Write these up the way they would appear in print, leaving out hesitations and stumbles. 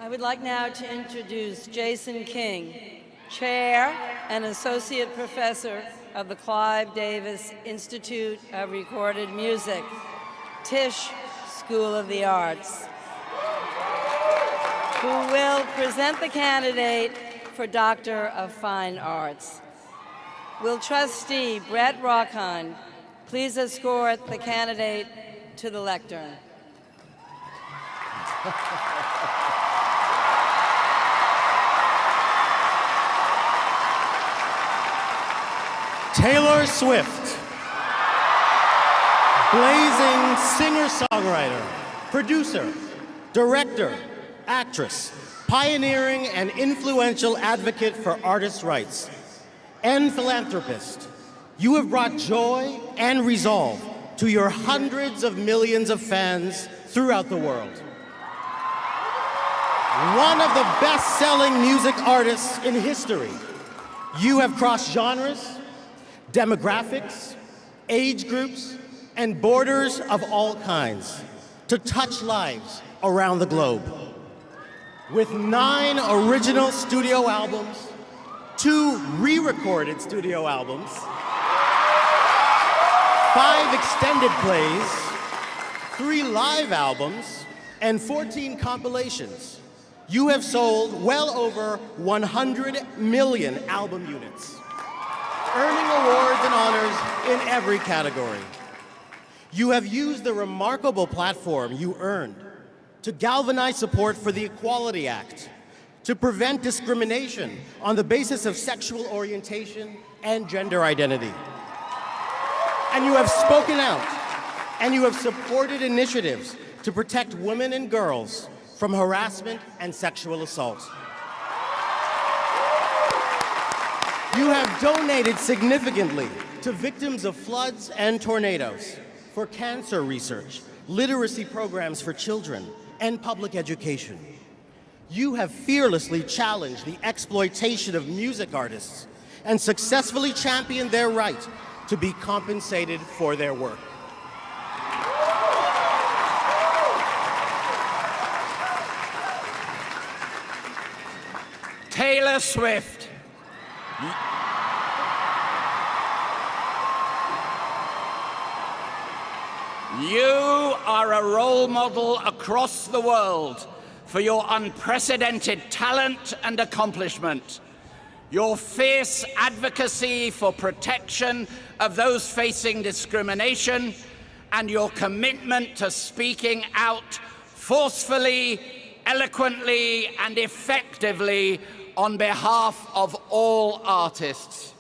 I would like now to introduce Jason King, Chair and Associate Professor of the Clive Davis Institute of Recorded Music, Tisch School of the Arts, who will present the candidate for Doctor of Fine Arts. Will Trustee Brett Rockon please escort the candidate to the lectern? Taylor Swift, blazing singer-songwriter, producer, director, actress, pioneering and influential advocate for artists' rights, and philanthropist. You have brought joy and resolve to your hundreds of millions of fans throughout the world. One of the best-selling music artists in history, you have crossed genres, demographics, age groups, and borders of all kinds to touch lives around the globe. With 9 original studio albums, 2 re-recorded studio albums, 5 extended plays, 3 live albums, and 14 compilations, you have sold well over 100 million album units, earning awards and honors in every category. You have used the remarkable platform you earned to galvanize support for the Equality Act, to prevent discrimination on the basis of sexual orientation and gender identity. And you have spoken out, and you have supported initiatives to protect women and girls from harassment and sexual assault. You have donated significantly to victims of floods and tornadoes, for cancer research, literacy programs for children, and public education. You have fearlessly challenged the exploitation of music artists and successfully championed their right to be compensated for their work. Taylor Swift. You are a role model across the world for your unprecedented talent and accomplishment, your fierce advocacy for protection of those facing discrimination, and your commitment to speaking out forcefully, eloquently, and effectively on behalf of all artists.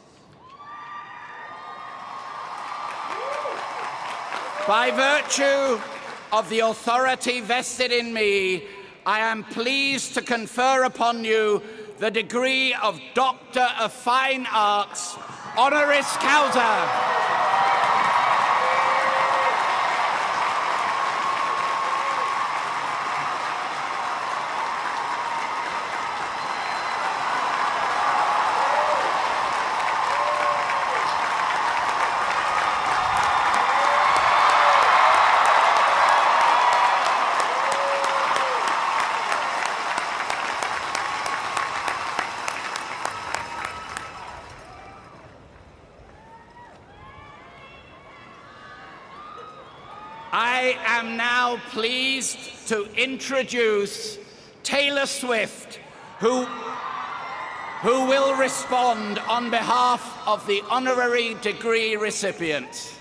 By virtue of the authority vested in me, I am pleased to confer upon you the degree of Doctor of Fine Arts, honoris causa. I am now pleased to introduce Taylor Swift, who will respond on behalf of the honorary degree recipients.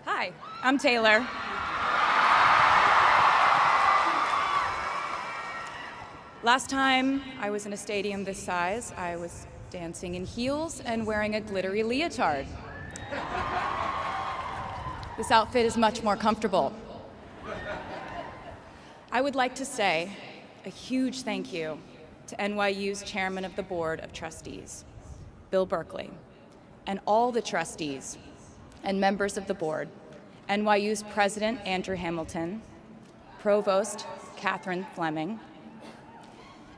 Hi, I'm Taylor. Last time I was in a stadium this size, I was dancing in heels and wearing a glittery leotard. This outfit is much more comfortable. I would like to say a huge thank you to NYU's Chairman of the Board of Trustees, Bill Berkeley, and all the trustees and members of the board, NYU's President Andrew Hamilton, Provost Catherine Fleming,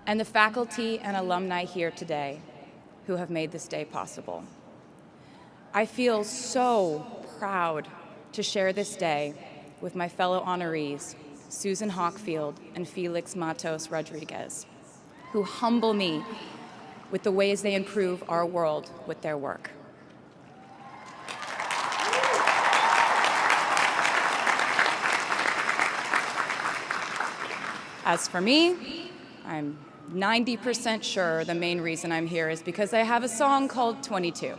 and the faculty and alumni here today, who have made this day possible. I feel so proud to share this day with my fellow honorees, Susan Hockfield and Felix Matos Rodriguez, who humble me with the ways they improve our world with their work. As for me, I'm 90% sure the main reason I'm here is because I have a song called 22.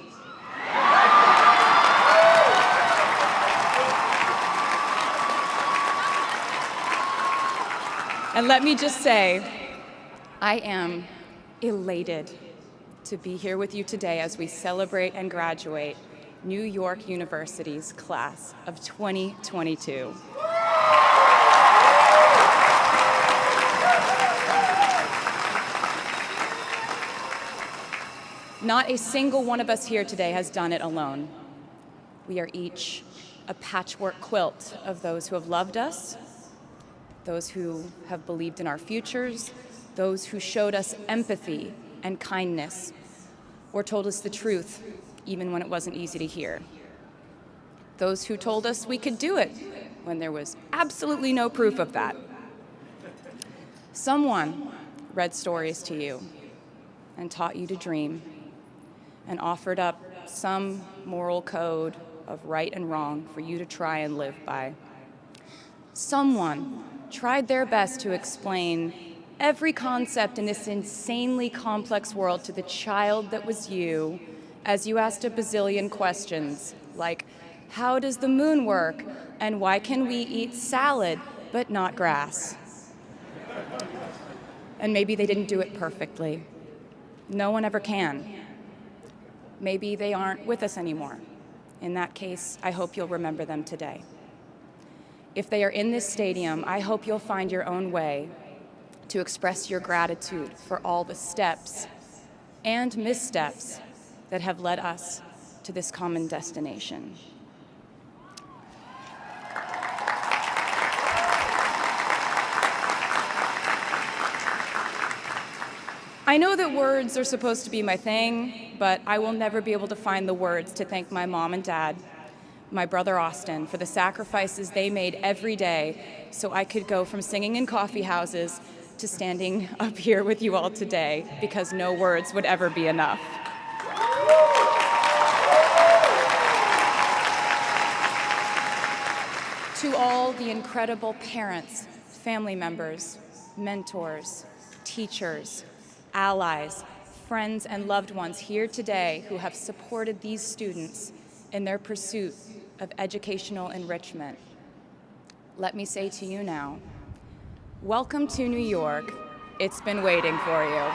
And let me just say, I am elated to be here with you today as we celebrate and graduate New York University's class of 2022. Not a single one of us here today has done it alone. We are each a patchwork quilt of those who have loved us, those who have believed in our futures, those who showed us empathy and kindness, or told us the truth, even when it wasn't easy to hear. Those who told us we could do it when there was absolutely no proof of that. Someone read stories to you and taught you to dream and offered up some moral code of right and wrong for you to try and live by. Someone tried their best to explain every concept in this insanely complex world to the child that was you as you asked a bazillion questions like, how does the moon work? And why can we eat salad but not grass? And maybe they didn't do it perfectly. No one ever can. Maybe they aren't with us anymore. In that case, I hope you'll remember them today. If they are in this stadium, I hope you'll find your own way to express your gratitude for all the steps and missteps that have led us to this common destination. I know that words are supposed to be my thing, but I will never be able to find the words to thank my mom and dad, my brother Austin, for the sacrifices they made every day so I could go from singing in coffee houses to standing up here with you all today, because no words would ever be enough. To all the incredible parents, family members, mentors, teachers, allies, friends, and loved ones here today who have supported these students in their pursuit of educational enrichment, let me say to you now, welcome to New York. It's been waiting for you.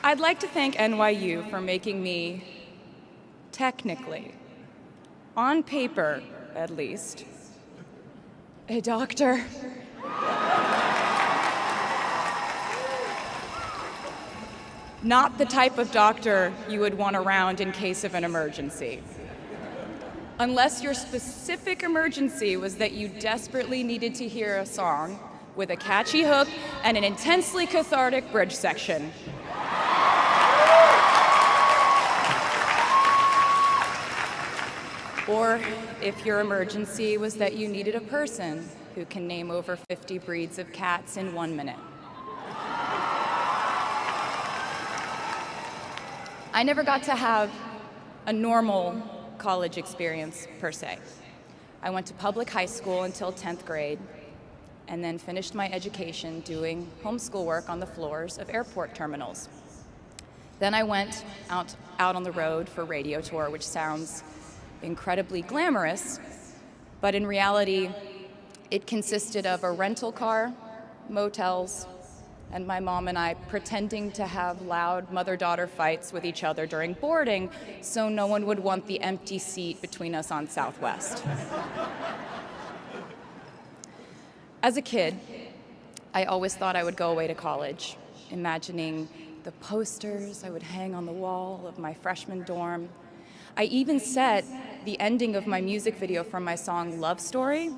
I'd like to thank NYU for making me, technically, on paper at least, a doctor. Not the type of doctor you would want around in case of an emergency. Unless your specific emergency was that you desperately needed to hear a song with a catchy hook and an intensely cathartic bridge section. Or if your emergency was that you needed a person who can name over 50 breeds of cats in 1 minute. I never got to have a normal college experience, per se. I went to public high school until 10th grade, and then finished my education doing homeschool work on the floors of airport terminals. Then I went out on the road for radio tour, which sounds incredibly glamorous, but in reality, it consisted of a rental car, motels, and my mom and I pretending to have loud mother-daughter fights with each other during boarding so no one would want the empty seat between us on Southwest. As a kid, I always thought I would go away to college, imagining the posters I would hang on the wall of my freshman dorm. I even set the ending of my music video from my song Love Story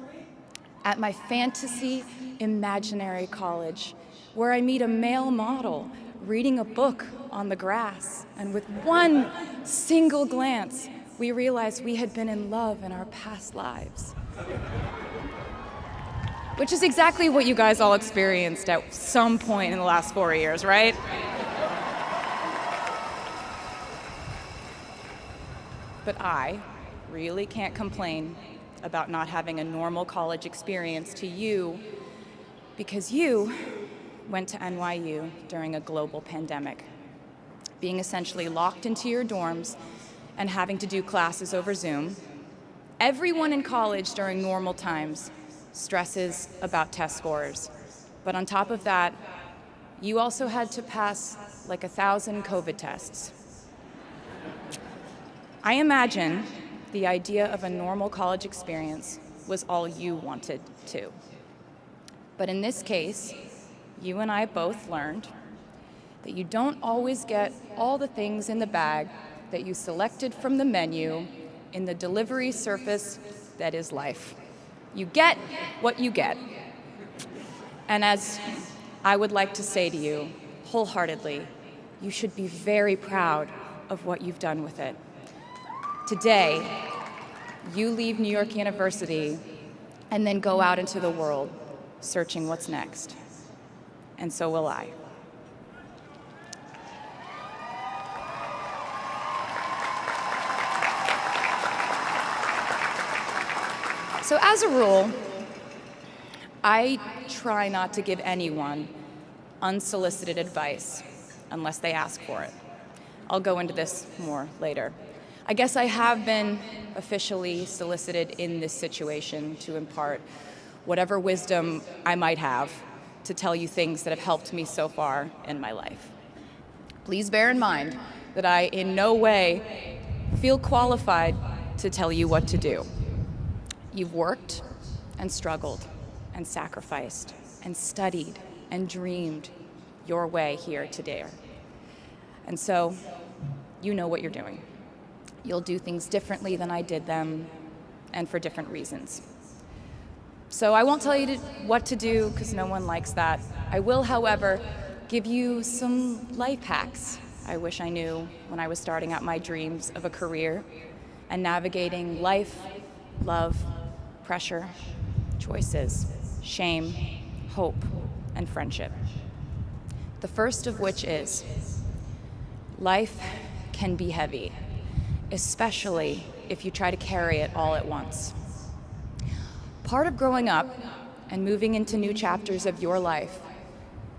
at my fantasy imaginary college, where I meet a male model reading a book on the grass, and with one single glance, we realized we had been in love in our past lives. Which is exactly what you guys all experienced at some point in the last 4 years, right? But I really can't complain about not having a normal college experience to you, because you went to NYU during a global pandemic, being essentially locked into your dorms and having to do classes over Zoom. Everyone in college during normal times stresses about test scores. But on top of that, you also had to pass like 1,000 COVID tests. I imagine the idea of a normal college experience was all you wanted too. But in this case, you and I both learned that you don't always get all the things in the bag that you selected from the menu in the delivery service that is life. You get what you get. And as I would like to say to you wholeheartedly, you should be very proud of what you've done with it. Today, you leave New York University and then go out into the world searching what's next. And so will I. So as a rule, I try not to give anyone unsolicited advice unless they ask for it. I'll go into this more later. I guess I have been officially solicited in this situation to impart whatever wisdom I might have to tell you things that have helped me so far in my life. Please bear in mind that I in no way feel qualified to tell you what to do. You've worked and struggled and sacrificed and studied and dreamed your way here today. And so you know what you're doing. You'll do things differently than I did them, and for different reasons. So I won't tell you what to do, because no one likes that. I will, however, give you some life hacks I wish I knew when I was starting out my dreams of a career and navigating life, love, pressure, choices, shame, hope, and friendship. The first of which is, life can be heavy, especially if you try to carry it all at once. Part of growing up and moving into new chapters of your life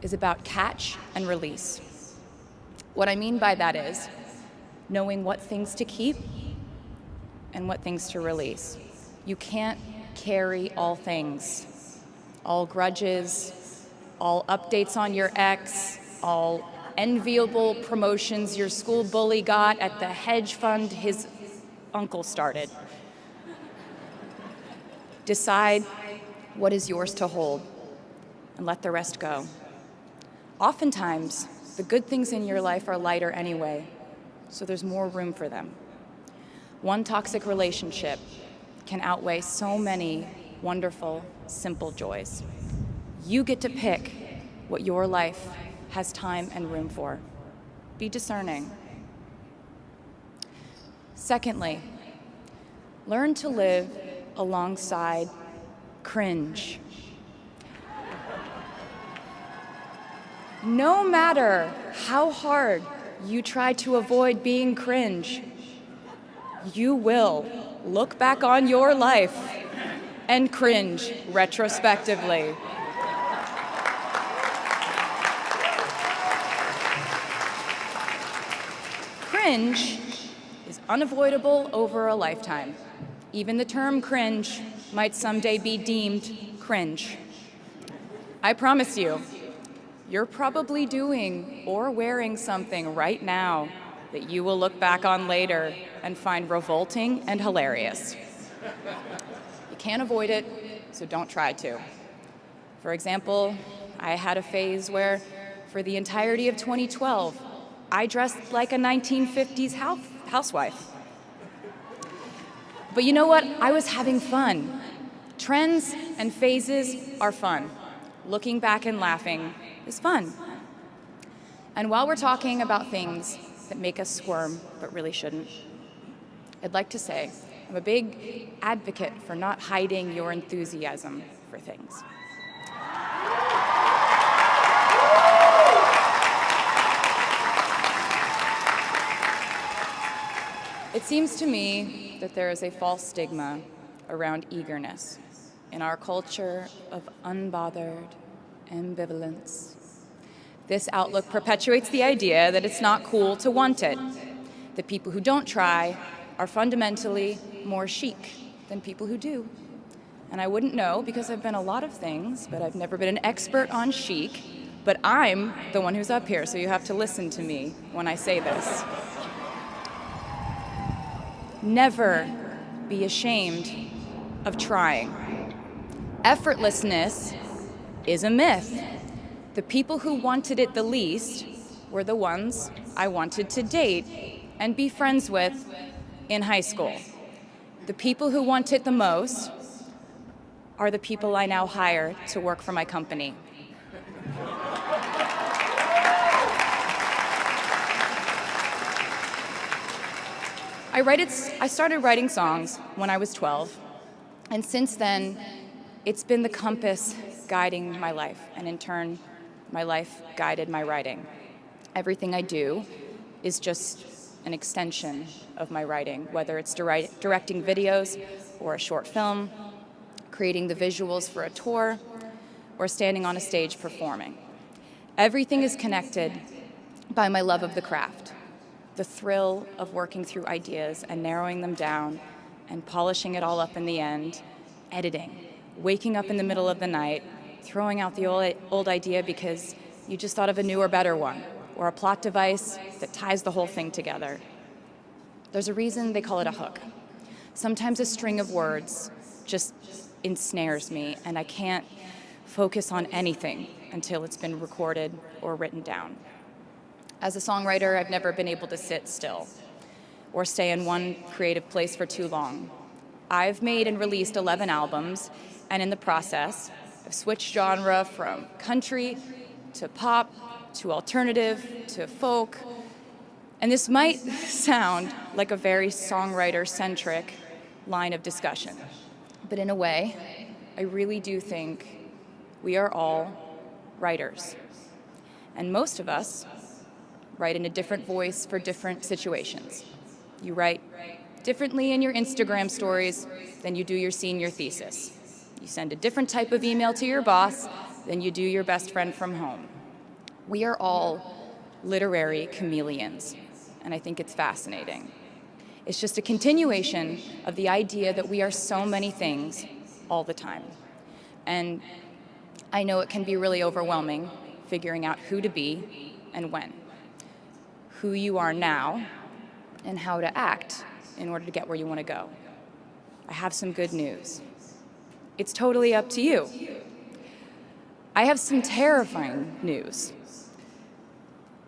is about catch and release. What I mean by that is knowing what things to keep and what things to release. You can't carry all things, all grudges, all updates on your ex, all enviable promotions your school bully got at the hedge fund his uncle started. Decide what is yours to hold and let the rest go. Oftentimes, the good things in your life are lighter anyway, so there's more room for them. One toxic relationship can outweigh so many wonderful, simple joys. You get to pick what your life has time and room for. Be discerning. Secondly, learn to live alongside cringe. No matter how hard you try to avoid being cringe, you will look back on your life and cringe retrospectively. Cringe is unavoidable over a lifetime. Even the term cringe might someday be deemed cringe. I promise you, you're probably doing or wearing something right now that you will look back on later and find revolting and hilarious. You can't avoid it, so don't try to. For example, I had a phase where, for the entirety of 2012, I dressed like a 1950s housewife. But you know what? I was having fun. Trends and phases are fun. Looking back and laughing is fun. And while we're talking about things that make us squirm, but really shouldn't, I'd like to say I'm a big advocate for not hiding your enthusiasm for things. It seems to me that there is a false stigma around eagerness in our culture of unbothered ambivalence. This outlook perpetuates the idea that it's not cool to want it, that people who don't try are fundamentally more chic than people who do. And I wouldn't know because I've been a lot of things, but I've never been an expert on chic, but I'm the one who's up here, so you have to listen to me when I say this. Never be ashamed of trying. Effortlessness is a myth. The people who wanted it the least were the ones I wanted to date and be friends with in high school. The people who want it the most are the people I now hire to work for my company. I started writing songs when I was 12, and since then, it's been the compass guiding my life, and in turn, my life guided my writing. Everything I do is just an extension of my writing, whether it's directing videos or a short film, creating the visuals for a tour, or standing on a stage performing. Everything is connected by my love of the craft. The thrill of working through ideas and narrowing them down and polishing it all up in the end, editing, waking up in the middle of the night, throwing out the old idea because you just thought of a newer, better one, or a plot device that ties the whole thing together. There's a reason they call it a hook. Sometimes a string of words just ensnares me, and I can't focus on anything until it's been recorded or written down. As a songwriter, I've never been able to sit still or stay in one creative place for too long. I've made and released 11 albums, and in the process, I've switched genre from country to pop to alternative to folk. And this might sound like a very songwriter-centric line of discussion, but in a way, I really do think we are all writers. And most of us write in a different voice for different situations. You write differently in your Instagram stories than you do your senior thesis. You send a different type of email to your boss than you do your best friend from home. We are all literary chameleons, and I think it's fascinating. It's just a continuation of the idea that we are so many things all the time. And I know it can be really overwhelming figuring out who to be and when, who you are now, and how to act in order to get where you want to go. I have some good news. It's totally up to you. I have some terrifying news.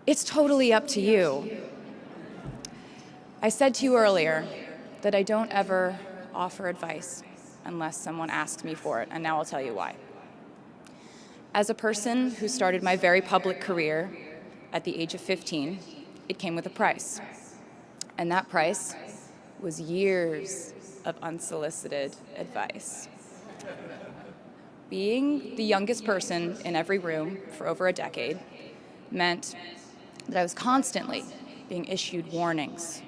It's totally up to you. I said to you earlier that I don't ever offer advice unless someone asks me for it, and now I'll tell you why. As a person who started my very public career at the age of 15, it came with a price. And that price was years of unsolicited advice. Being the youngest person in every room for over a decade meant that I was constantly being issued warnings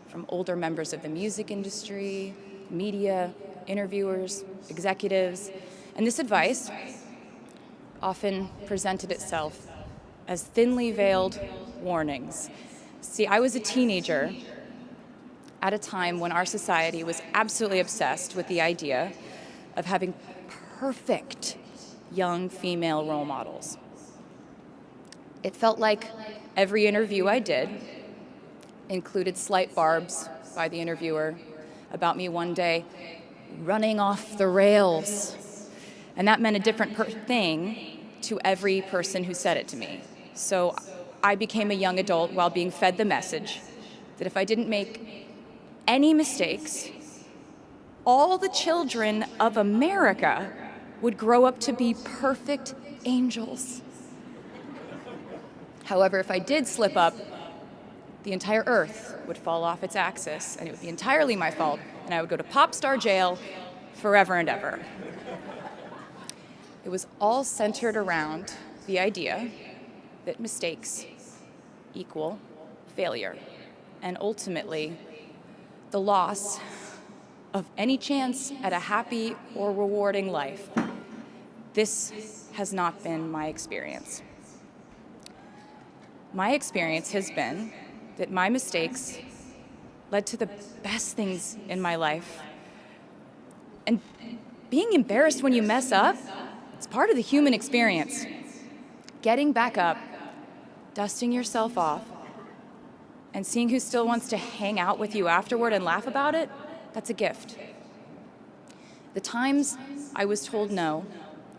from older members of the music industry, media, interviewers, executives, and this advice often presented itself as thinly veiled warnings. See, I was a teenager at a time when our society was absolutely obsessed with the idea of having perfect young female role models. It felt like every interview I did included slight barbs by the interviewer about me one day running off the rails. And that meant a different thing to every person who said it to me. So I became a young adult while being fed the message that if I didn't make any mistakes, all the children of America would grow up to be perfect angels. However, if I did slip up, the entire earth would fall off its axis, and it would be entirely my fault, and I would go to pop star jail forever and ever. It was all centered around the idea that mistakes equal failure, and ultimately, the loss of any chance at a happy or rewarding life. This has not been my experience. My experience has been that my mistakes led to the best things in my life. And being embarrassed when you mess up, it's part of the human experience. Getting back up, dusting yourself off, and seeing who still wants to hang out with you afterward and laugh about it, that's a gift. The times I was told no,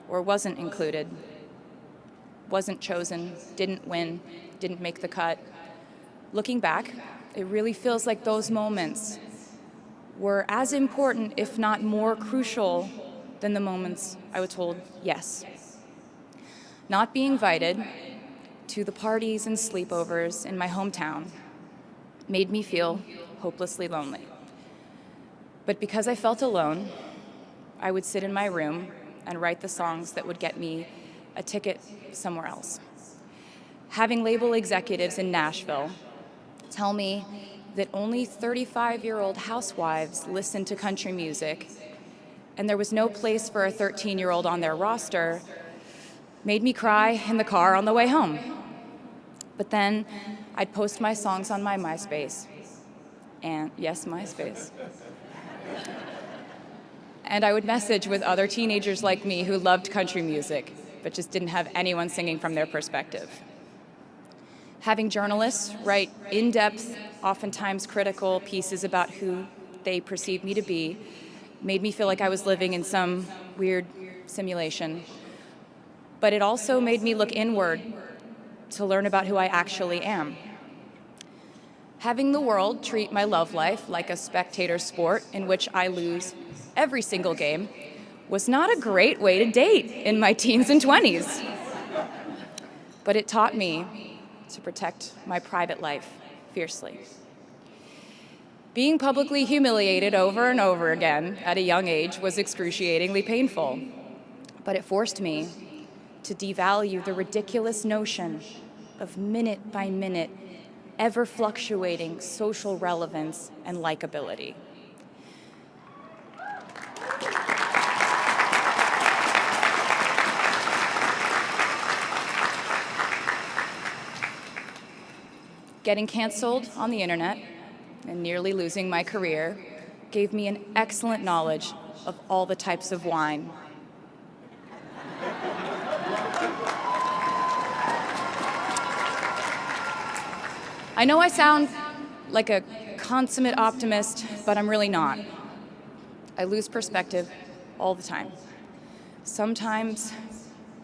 or wasn't included, wasn't chosen, didn't win, didn't make the cut, looking back, it really feels like those moments were as important, if not more crucial, than the moments I was told yes. Not being invited to the parties and sleepovers in my hometown made me feel hopelessly lonely. But because I felt alone, I would sit in my room and write the songs that would get me a ticket somewhere else. Having label executives in Nashville tell me that only 35-year-old housewives listen to country music, and there was no place for a 13-year-old on their roster, made me cry in the car on the way home. But then I'd post my songs on my MySpace, and yes, MySpace. And I would message with other teenagers like me who loved country music, but just didn't have anyone singing from their perspective. Having journalists write in-depth, oftentimes critical pieces about who they perceived me to be made me feel like I was living in some weird simulation. But it also made me look inward to learn about who I actually am. Having the world treat my love life like a spectator sport in which I lose every single game was not a great way to date in my teens and 20s. But it taught me to protect my private life fiercely. Being publicly humiliated over and over again at a young age was excruciatingly painful, but it forced me to devalue the ridiculous notion of minute-by-minute, ever-fluctuating social relevance and likability. Getting canceled on the internet and nearly losing my career gave me an excellent knowledge of all the types of wine. I know I sound like a consummate optimist, but I'm really not. I lose perspective all the time. Sometimes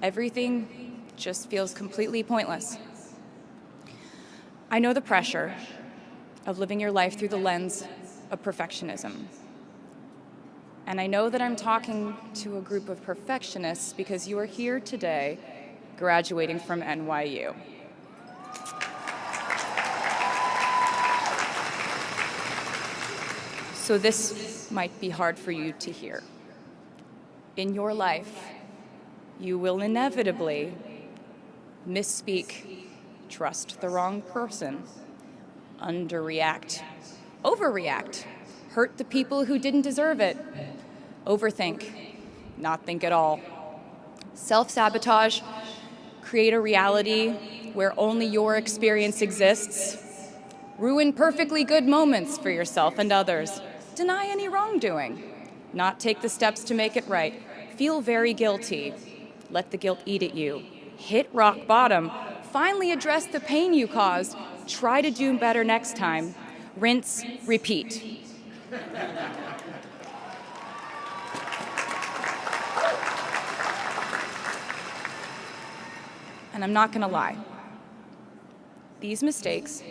everything just feels completely pointless. I know the pressure of living your life through the lens of perfectionism. And I know that I'm talking to a group of perfectionists because you are here today graduating from NYU. So this might be hard for you to hear. In your life, you will inevitably misspeak, trust the wrong person, underreact, overreact, hurt the people who didn't deserve it, overthink, not think at all, self-sabotage, create a reality where only your experience exists, ruin perfectly good moments for yourself and others, deny any wrongdoing, not take the steps to make it right, feel very guilty, let the guilt eat at you, hit rock bottom, finally address the pain you caused, try to do better next time, rinse, repeat. And I'm not gonna lie, these mistakes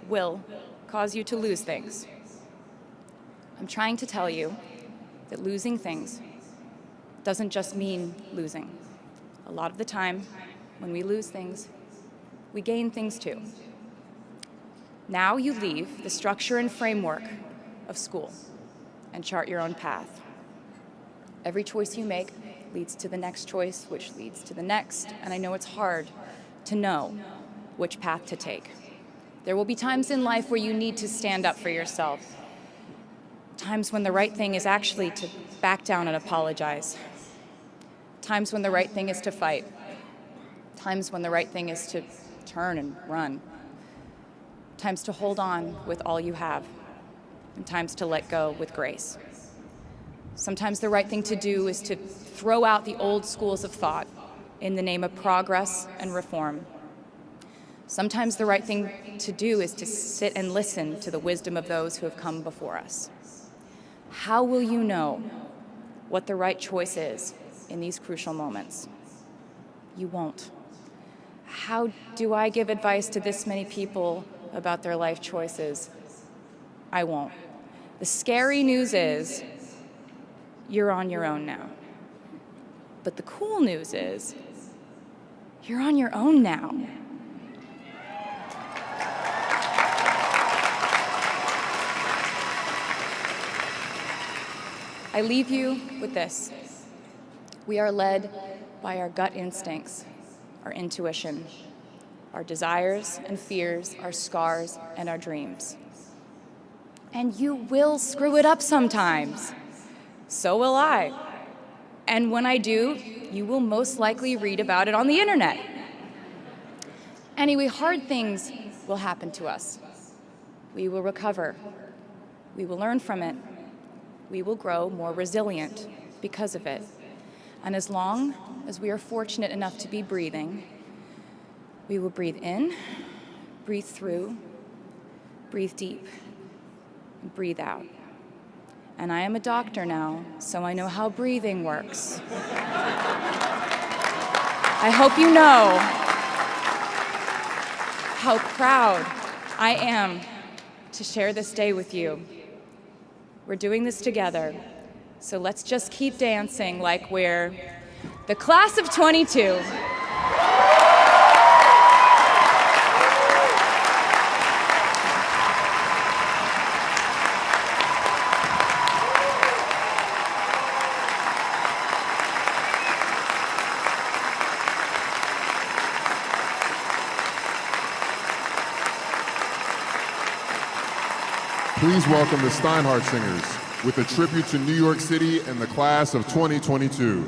will cause you to lose things. I'm trying to tell you that losing things doesn't just mean losing. A lot of the time, when we lose things, we gain things too. Now you leave the structure and framework of school and chart your own path. Every choice you make leads to the next choice, which leads to the next, and I know it's hard to know which path to take. There will be times in life where you need to stand up for yourself, times when the right thing is actually to back down and apologize, times when the right thing is to fight, times when the right thing is to turn and run, times to hold on with all you have, and times to let go with grace. Sometimes the right thing to do is to throw out the old schools of thought in the name of progress and reform. Sometimes the right thing to do is to sit and listen to the wisdom of those who have come before us. How will you know what the right choice is in these crucial moments? You won't. How do I give advice to this many people about their life choices? I won't. The scary news is you're on your own now. But the cool news is you're on your own now. I leave you with this. We are led by our gut instincts, our intuition, our desires and fears, our scars and our dreams. And you will screw it up sometimes. So will I. And when I do, you will most likely read about it on the internet. Anyway, hard things will happen to us. We will recover. We will learn from it. We will grow more resilient because of it. And as long as we are fortunate enough to be breathing, we will breathe in, breathe through, breathe deep, and breathe out. And I am a doctor now, so I know how breathing works. I hope you know how proud I am to share this day with you. We're doing this together, so let's just keep dancing like we're the class of 22. Please welcome the Steinhardt Singers with a tribute to New York City and the class of 2022.